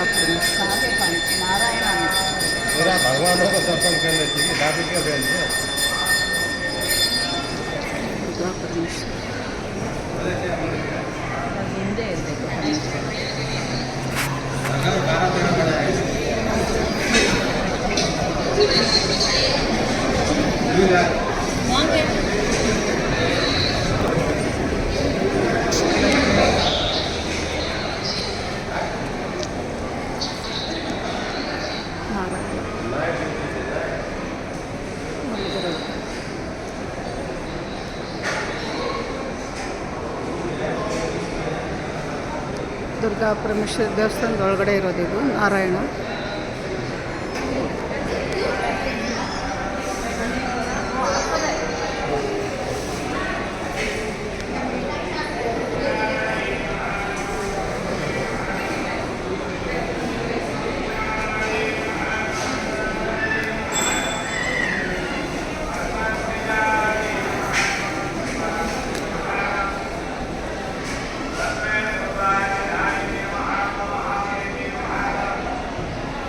परमेश्वर पूरा भगवानों को दर्शन करने के लिए दादी के बेल से दुर्गा परमेश्वर ದುರ್ಗಾ ಪರಮೇಶ್ವರಿ ದೇವಸ್ಥಾನದ ಒಳಗಡೆ ಇರೋದು ಇದು ನಾರಾಯಣ.